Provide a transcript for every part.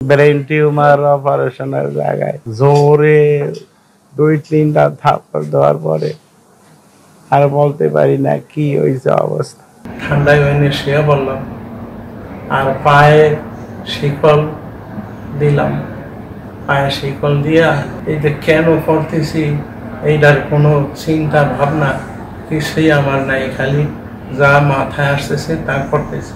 Brain tumour অপারেশনের জায়গায় জোরে 2-3টা থাপ্পড় দেওয়ার পরে আর বলতে পারি না কি হয়েছে অবস্থা। ঠান্ডায় হয়নি শুয়ে বললাম, আর পায়ে শিকল দিলাম। পায়ে শিকল দিয়া এই যে কেন করতেছি এইটার কোনো চিন্তা ভাবনা কিছুই আমার নাই, খালি যা মাথায় আসতেছে তা করতেছি।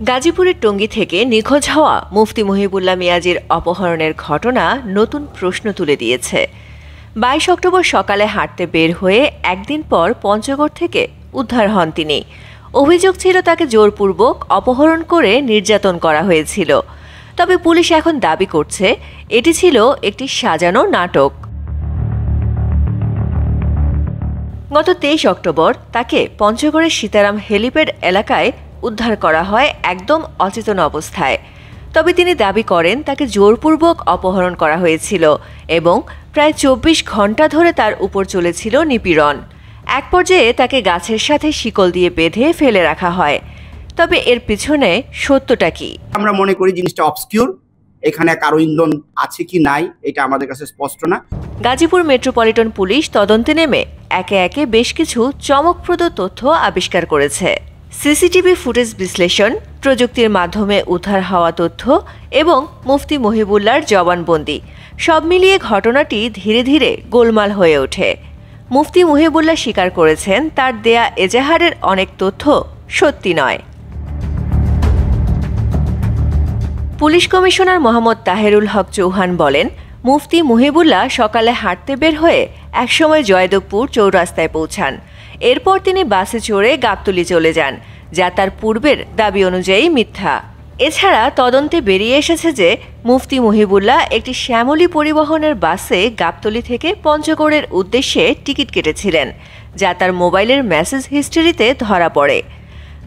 গাজীপুরের টঙ্গী থেকে নিখোঁজ হওয়া মুফতি মুহিবুল্লাহ মিয়াজির অপহরণের ঘটনা নতুন প্রশ্ন তুলে দিয়েছে। 22 অক্টোবর সকালে হাঁটতে বের হয়ে একদিন পর পঞ্চগড় থেকে উদ্ধার হন তিনি। অভিযোগ ছিল তাকে জোরপূর্বক অপহরণ করে নির্যাতন করা হয়েছিল। তবে পুলিশ এখন দাবি করছে এটি ছিল একটি সাজানো নাটক। গত 23 অক্টোবর তাকে পঞ্চগড়ের সীতারাম হেলিপ্যাড এলাকায় উদ্ধার করা হয় একদম অচেতন অবস্থায়। তবে তিনি দাবি করেন তাকে জোরপূর্বক অপহরণ করা হয়েছিল এবং প্রায় 24 ঘন্টা ধরে তার উপর চলেছিল নিপীড়ন। এক পর্যায়ে তাকে গাছের সাথে শিকল দিয়ে বেঁধে ফেলে রাখা হয়। তবে এর পিছনে সত্যটা কি? আমরা মনে করি জিনিসটা অবস্কিউর, এখানে কারো ইন্ধন আছে কি নাই এটা আমাদের কাছে স্পষ্ট না। গাজীপুর মেট্রোপলিটন পুলিশ তদন্তে নেমে একে একে বেশ কিছু চমকপ্রদ তথ্য আবিষ্কার করেছে। সিসিটিভি ফুটেজ বিশ্লেষণ, প্রযুক্তির মাধ্যমে উদ্ধার হওয়া তথ্য এবং মুফতি মুহিবুল্লাহর জবানবন্দি সব মিলিয়ে ঘটনাটি ধীরে ধীরে গোলমাল হয়ে ওঠে। মুফতি মুহিবুল্লাহ স্বীকার করেছেন তার দেয়া এজাহারের অনেক তথ্য সত্যি নয়। পুলিশ কমিশনার মোহাম্মদ তাহেরুল হক চৌহান বলেন, মুফতি মুহিবুল্লাহ সকালে হাঁটতে বের হয়ে একসময় জয়দেবপুর চৌরাস্তায় পৌঁছান। এরপর তিনি বাসে চড়ে গাবতলী চলে যান, যা তার পূর্বের দাবি অনুযায়ী মিথ্যা। এছাড়া তদন্তে বেরিয়ে এসেছে যে মুফতি মুহিবুল্লাহ একটি শ্যামলী পরিবহনের বাসে গাবতলী থেকে পঞ্চগড়ের উদ্দেশ্যে টিকিট কেটেছিলেন, যা তার মোবাইলের মেসেজ হিস্ট্রিতে ধরা পড়ে।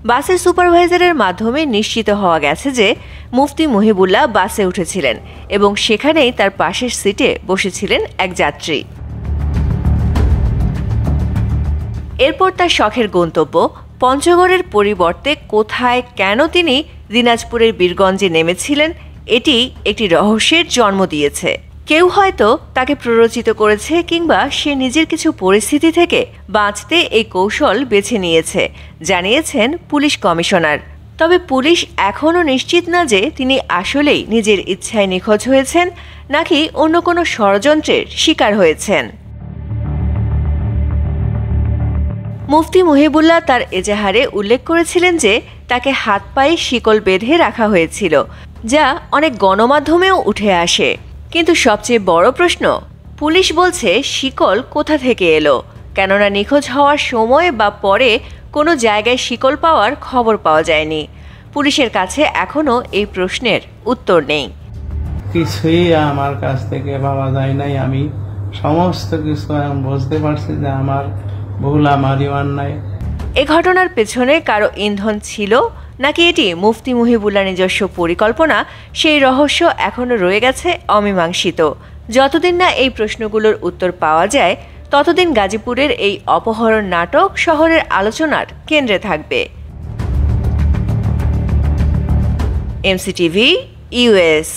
বাসের সুপারভাইজারের মাধ্যমে নিশ্চিত হওয়া গেছে যে মুফতি মুহিবুল্লাহ বাসে উঠেছিলেন এবং সেখানেই তার পাশের সিটে বসেছিলেন এক যাত্রী। এরপর তার শখের গন্তব্য পঞ্চগড়ের পরিবর্তে কোথায় কেন তিনি দিনাজপুরের বীরগঞ্জে নেমেছিলেন, এটি একটি রহস্যের জন্ম দিয়েছে। কেউ হয়তো তাকে প্ররোচিত করেছে কিংবা সে নিজের কিছু পরিস্থিতি থেকে বাঁচতে এই কৌশল বেছে নিয়েছে, জানিয়েছেন পুলিশ কমিশনার। তবে পুলিশ এখনও নিশ্চিত না যে তিনি আসলেই নিজের ইচ্ছায় নিখোঁজ হয়েছেন নাকি অন্য কোনো ষড়যন্ত্রের শিকার হয়েছেন। মুফতি মুহিবুল্লাহ তার এজাহারে উল্লেখ করেছিলেন যে তাকে হাত পায়ে শিকল বেঁধে রাখা হয়েছিল, যা অনেক গণমাধ্যমেও উঠে আসে। কিন্তু সবচেয়ে বড় প্রশ্ন, পুলিশ বলছে শিকল কোথা থেকে এলো, কেননা নিখোঁজ হওয়ার সময় বা পরে কোনো জায়গায় শিকল পাওয়ার খবর পাওয়া যায়নি। পুলিশের কাছে এখনও এই প্রশ্নের উত্তর নেই। কিছুই আমার কাছ থেকে পাওয়া যায় নাই। আমি সমস্ত কিছু বুঝতে পারছি যে আমার ভুল আমারই অন্যায়। এ ঘটনার পেছনে কারো ইন্ধন ছিল নাকি এটি মুফতি মুহিবুল্লাহ নিজস্ব পরিকল্পনা, সেই রহস্য এখনও রয়ে গেছে অমীমাংসিত। যতদিন না এই প্রশ্নগুলোর উত্তর পাওয়া যায় ততদিন গাজীপুরের এই অপহরণ নাটক শহরের আলোচনার কেন্দ্রে থাকবে। MCTV, US।